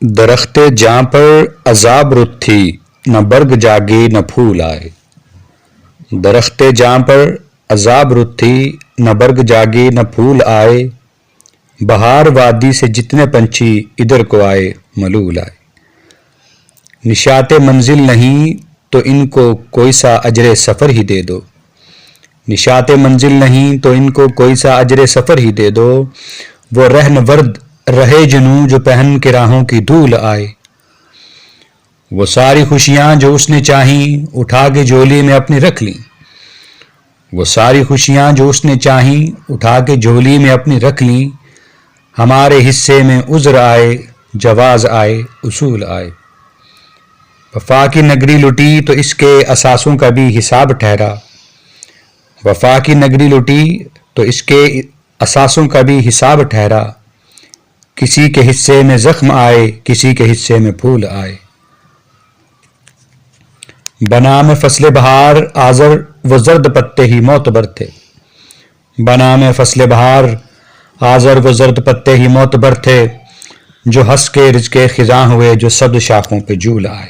درخت جاں پر عذاب رت تھی، نہ برگ جاگی نہ پھول آئے۔ درخت جاں پر عذاب رت تھی، نہ برگ جاگی نہ پھول آئے۔ بہار وادی سے جتنے پنچھی ادھر کو آئے، ملول آئے۔ نشاط منزل نہیں تو ان کو کوئی سا اجر سفر ہی دے دو۔ نشاط منزل نہیں تو ان کو کوئی سا اجر سفر ہی دے دو۔ وہ رہن ورد رہے جنوں جو پہن کے راہوں کی دھول آئے۔ وہ ساری خوشیاں جو اس نے چاہیں اٹھا کے جھولی میں اپنی رکھ لیں۔ وہ ساری خوشیاں جو اس نے چاہیں اٹھا کے جھولی میں اپنی رکھ لیں۔ ہمارے حصے میں عذر آئے، جواز آئے، اصول آئے۔ وفا کی نگری لٹی تو اس کے اثاثوں کا بھی حساب ٹھہرا۔ وفا کی نگری لٹی تو اس کے اثاثوں کا بھی حساب ٹھہرا۔ کسی کے حصے میں زخم آئے، کسی کے حصے میں پھول آئے۔ بنام فصل بہار آذر و زرد پتے ہی معتبر تھے۔ بنام فصل بہار آذر و زرد پتے ہی معتبر تھے۔ جو ہنس کے رزق خزاں ہوئے، جو سبز شاخوں پہ جھول آئے۔